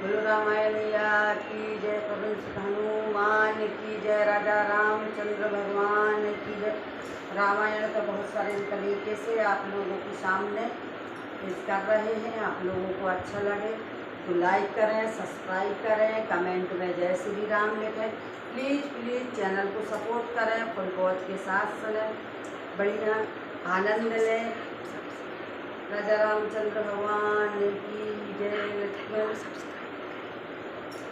बोलो रामायणिया की जय, पवन सुत हनुमान की जय, राजा रामचंद्र भगवान की जय। रामायण का बहुत सारे तरीके से आप लोगों के सामने पेश कर रहे हैं। आप लोगों को अच्छा लगे तो लाइक करें, सब्सक्राइब करें, कमेंट में जय श्री राम लिखें। प्लीज़ प्लीज़ चैनल को सपोर्ट करें, फुल वॉच के साथ सुनें, बढ़िया आनंद लें। राजा रामचंद्र भगवान की जय।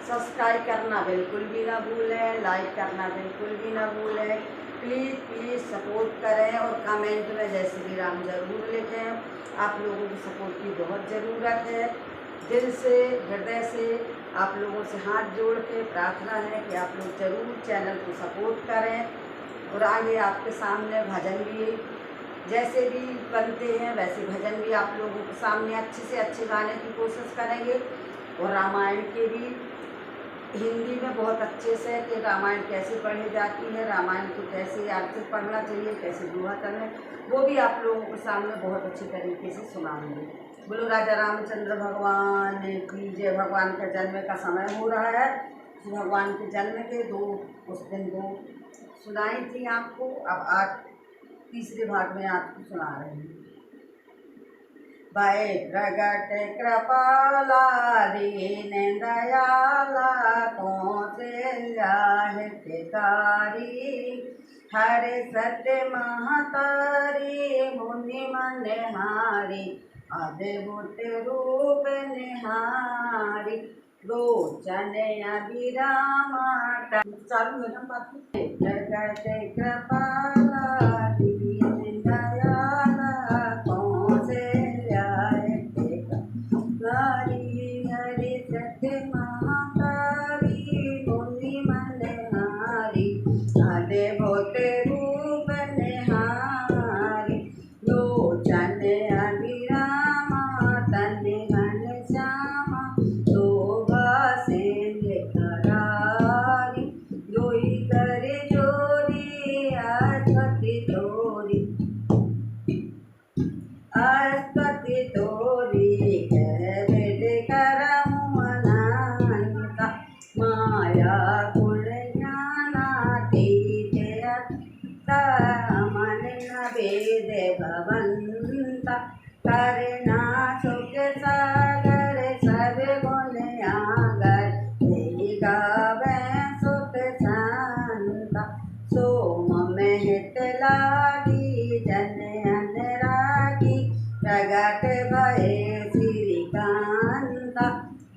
सब्सक्राइब करना बिल्कुल भी ना भूलें, लाइक करना बिल्कुल भी ना भूलें। प्लीज़ प्लीज़ सपोर्ट करें और कमेंट में जय श्री राम ज़रूर लिखें। आप लोगों की सपोर्ट की बहुत ज़रूरत है। दिल से, हृदय से आप लोगों से हाथ जोड़ के प्रार्थना है कि आप लोग ज़रूर चैनल को सपोर्ट करें। और आगे आपके सामने भजन भी जैसे भी बनते हैं वैसे भजन भी आप लोगों के सामने अच्छे से अच्छे गाने की कोशिश करेंगे। और रामायण के भी हिंदी में बहुत अच्छे से कि रामायण कैसे पढ़ी जाती है, रामायण को कैसे याद से पढ़ना चाहिए, कैसे दुआ करना, वो भी आप लोगों के सामने बहुत अच्छी तरीके से सुनाएंगे। बोलो राजा रामचंद्र भगवान की जय। भगवान का जन्म का समय हो रहा है, तो भगवान के जन्म के उस दिन दो सुनाई थी आपको। अब आज तीसरे भाग में आपको सुना रहे हैं। भय प्रगट कृपाला दीन दयाला कौशल्या हितकारी, हरे सत्य महतारी मुनि मनहारी, अद्भुत रूप निहारी, रोचन अभिरामा चालू है ना बात। प्रगट कृपाला दीन दयाला हरि सत्य महातारी मुनि मनहारी, अद्भुत रूप निहारी, लोचन अभिरामा तन घन श्यामा, शोभा सिंह करारी, जोई कर जोरी अस्पति तोरी, अस्पति तोरी माया गुण ज्ञानातीत मन न भेद भवंता, करना सुख सागर सब गुण आगर, गावे सुख शांता, सोम में हित लागी जन अनुरागी, प्रगट भये श्रीकांता,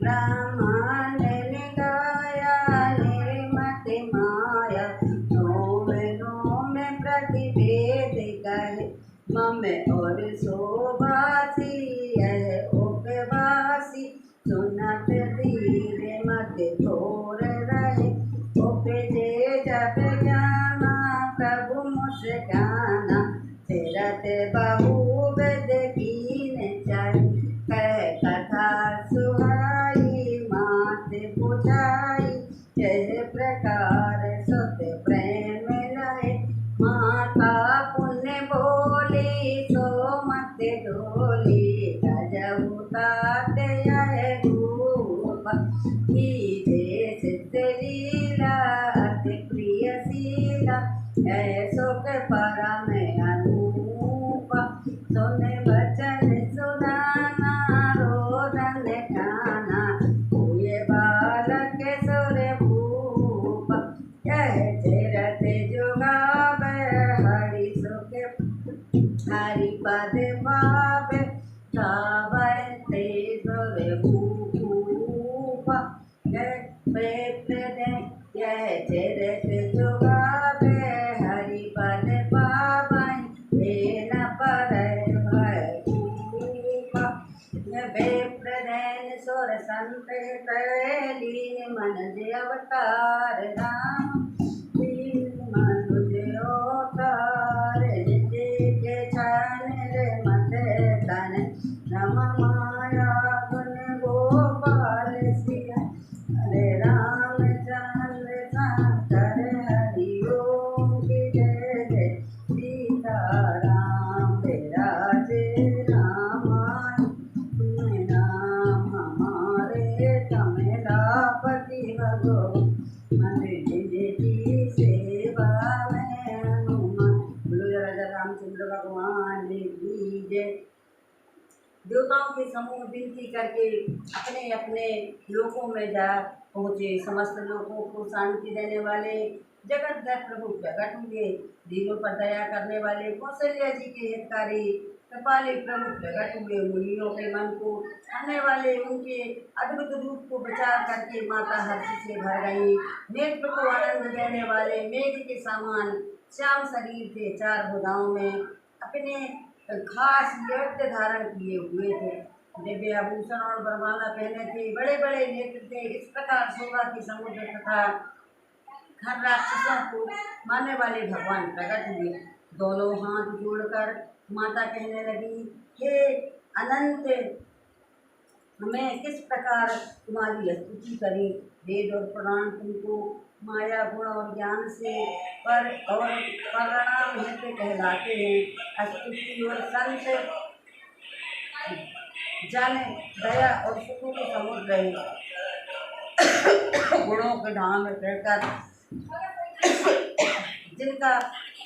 ब्रह्मांड निकाया निर्मति माया, नोम नोम प्रतिभेद कहे, मम और शोभासी यह उपवासी, सुनत धीरे मत थोर रहे, उपजे जप जाना प्रभु मुस्काना, सिरत बहुविध कीन चाहि, कह कथा सुहाई मात बुझाई, यह प्रकार सुत प्रेम लहे, माता पुण्य बोली सो मत डोली, गजहु तात यह रूप, कीजे सिद्ध लीला अति प्रिय शीला, है सुख परम अनूपा, सुन वचन सुनाना रोदन खाना, हुए बालक सुर भूप, यह चिरत जुगावे हरि सुख हरि पद पावे, गावते सुर भूप, यह चिरत जुगावे हरि पद पावै, लेन पर बेप्रदैन सुर संत लीन मन जे अवतार राम, दीन मनुज अवतार नित्य के छान रे मत तन, नम माया गुण गोपाल सिया, हरे रामचंद्र शंकर हरि ओम की जय जय, सीता राम विराजे रामाय, नाम हमारे तमें समूह विनती करके अपने अपने लोकों में जा पहुँचे। समस्त लोगों को शांति देने वाले जगत प्रभु प्रकट हुए। दीनों पर दया करने वाले कौशल्या जी के हितकारी कृपाली प्रभु प्रकट हुए। मुनियों के मन को आने वाले उनके अद्भुत रूप को विचार करके माता हर्ष से भर गई। नेत्र को आनंद देने वाले मेघ के समान श्याम शरीर थे। चार भुजाओं में अपने खास यज्ञ धारण किए हुए थे। दिव्य आभूषण और बरमाला पहने थे। बड़े बड़े नेत्र थे। इस प्रकार शोभा की समुद्र तथा हर राक्षसों को मारने वाले भगवान प्रकट हुए। दोनों हाथ जोड़कर माता कहने लगी, हे अनंत, मैं किस प्रकार तुम्हारी स्तुति करें। वेद और पुराण तुमको माया गुण और ज्ञान से पर और परिणाम हेतु कहलाते हैं। स्तुति और संत जाने दया और सुख के समुद्र है। गुणों के धाम में रहकर जिनका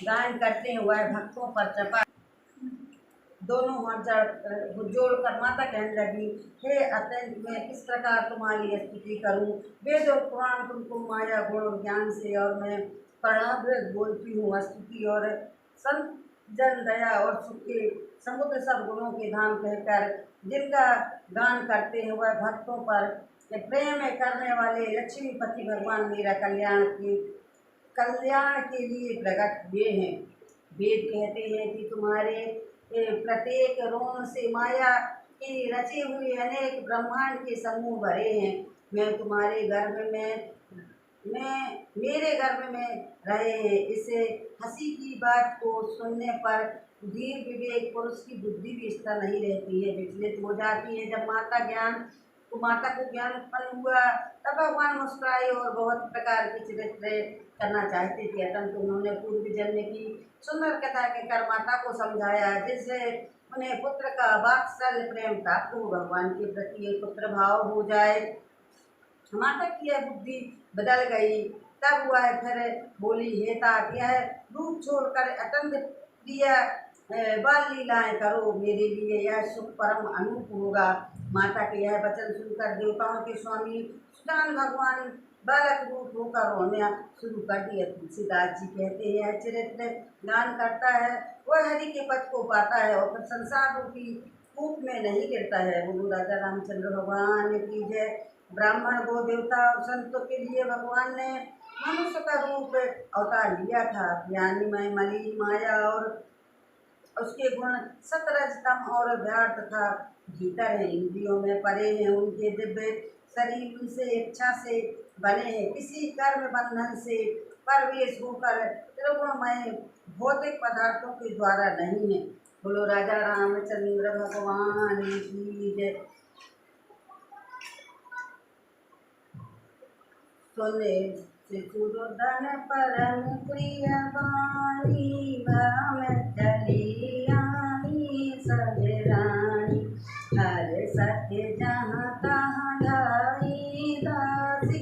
गायन करते हैं वह भक्तों पर चपा। दोनों हाथ जोड़कर माता कहने लगी, हे अत्यंत, मैं किस प्रकार तुम्हारी स्तुति करूं। वेद और पुराण तुमको माया गुण और ज्ञान से और मैं परिणाम बोलती हूँ। स्तुति और संत जन दया और सुख के समुद्र सब गुणों के धाम कहकर जिनका गान करते हैं वह भक्तों पर प्रेम करने वाले लक्ष्मीपति भगवान मेरा कल्याण के लिए प्रकट हुए हैं। वेद कहते हैं कि तुम्हारे प्रत्येक रोम से माया की रचे हुए अनेक ब्रह्मांड के समूह भरे हैं। मैं तुम्हारे गर्भ में मेरे गर्भ में रहे हैं। इसे हंसी की बात को सुनने पर धीर विवेक पुरुष की बुद्धि भी स्थिर नहीं रहती है, विचलित हो जाती है। जब माता को ज्ञान उत्पन्न हुआ तब भगवान मुस्कुराए और बहुत प्रकार के चरित्र करना चाहते थे। अतंत उन्होंने पूर्व जन्म की सुंदर कथा कहकर माता को समझाया, जिससे उन्हें पुत्र का वात्सल्य प्रेम प्राप्त हो, भगवान के प्रति एक पुत्र भाव हो जाए। माता की यह बुद्धि बदल गई। तब वह फिर बोली, हे तात, यह रूप छोड़कर अत्यंत प्रिय बाल लीलाएं करो, मेरे लिए यह सुख परम अनूप होगा। माता के यह वचन सुनकर देवताओं के स्वामी सुजान भगवान बालक रूप होकर रोना शुरू कर दिया। तुलसीदास जी कहते हैं, चरित्र गान करता है वह हरि के पद को पाता है और फिर संसार रूपी कूप में नहीं गिरता है। बोलो राजा रामचंद्र भगवान की जय। ब्राह्मण गो देवता और संतों के लिए भगवान ने मनुष्य का रूप अवतार लिया था। ज्ञानीमय मलिन माया और उसके गुण सतरजतम और व्यर्थ तथा भीतर है, इंद्रियों में परे हैं। उनके दिव्य शरीर उनसे इच्छा से बने हैं, किसी कर्म बंधन से परवेश होकर त्रिगुणमय भौतिक पदार्थों के द्वारा नहीं है। बोलो राजा रामचंद्र भगवान की जय। सुने शिशुदन परम प्रिय वाणी, भरम चली आनी सजरानी। हर सत्य जहाँ तहाँ ढाई दासी,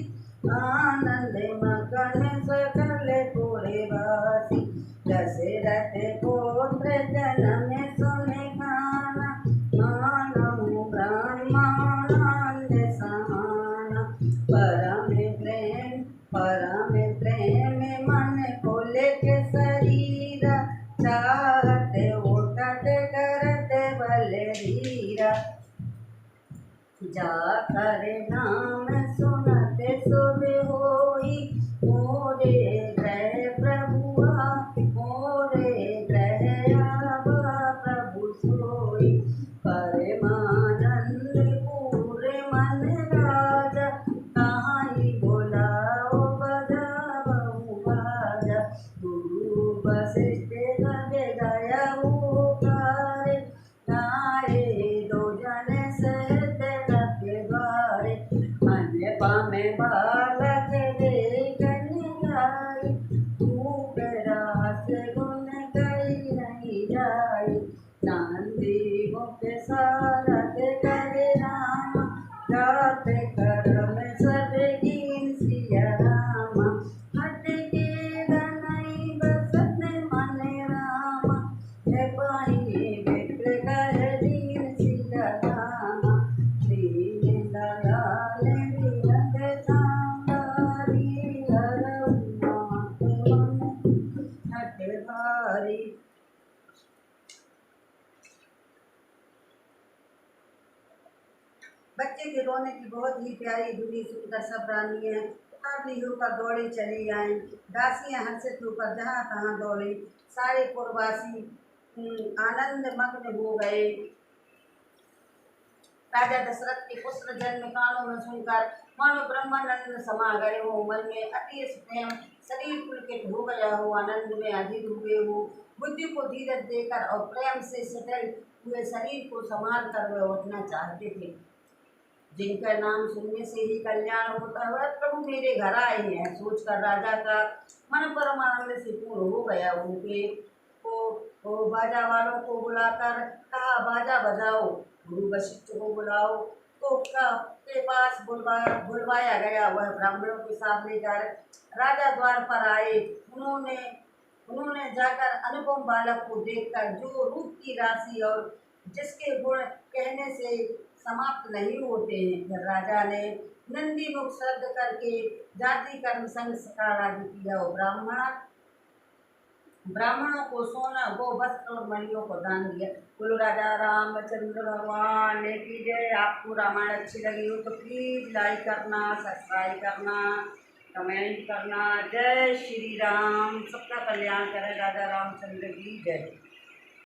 आनंद मगन सकल पुरे वासी। दशरथ पुत्र जन्म सुने गाना, मानहु ब्रह्मानंद सहाना। परम प्रेम मन खोले के शरीर, चाहत उठत करत बलवीरा। जाकर नाम सुनत शुभ होई, मोरे ग्रह प्रभुआ मोरे ग्रह आवा प्रभु सोई। परमानंद पूरे मन राजा, कहाई बोलाओ बजाबहु बाजा। गुरु वशिष्ठ लगे गया उतारे, नारे दो जन सहत लगे द्वारे। अन्य बहुत ही प्यारी धुनी सुनकर सब रानियाँ उतावली होकर दौड़े चली आईं। दासियाँ हर्षित होकर जहाँ तहाँ दौड़े। सारे पुरवासी आनंद मग्न हो गए। राजा दशरथ के पुत्र जन्म कानों में सुनकर मानो ब्रह्मानंद समा गए हो। मन में अति प्रेम, शरीर पुलकित हो गया हो, आनंद में अधीर हुए हो। बुद्धि को धीरज देकर और प्रेम से सटल हुए शरीर को संभाल कर वे उठना चाहते थे। जिनका नाम सुनने से ही कल्याण होता है, प्रभु मेरे घर आए हैं सोचकर राजा का मन परम आनंद से पूर्ण हो गया। उनके को बाजा वालों को बुलाकर कहा, बाजा बजाओ। गुरु वशिष्ठ को बुलाओ तो के पास बुलवाया गया। वह ब्राह्मणों के साथ लेकर राजा द्वार पर आए। उन्होंने जाकर अनुपम बालक को देखकर, जो रूप की राशि और जिसके गुण कहने से समाप्त नहीं होते हैं, फिर राजा ने नंदी मुख शब्द करके जाति कर्म संस्कार आदि किया। ब्राह्मणों को सोना, गो वस्त्र और मणियों को दान दिया। बोलो राजा रामचंद्र भगवान की जय। आपको रामायण अच्छी लगी हो तो प्लीज़ लाइक करना, सब्सक्राइब करना, कमेंट करना। जय श्री राम। सबका कल्याण करें। राजा रामचंद्र की जय।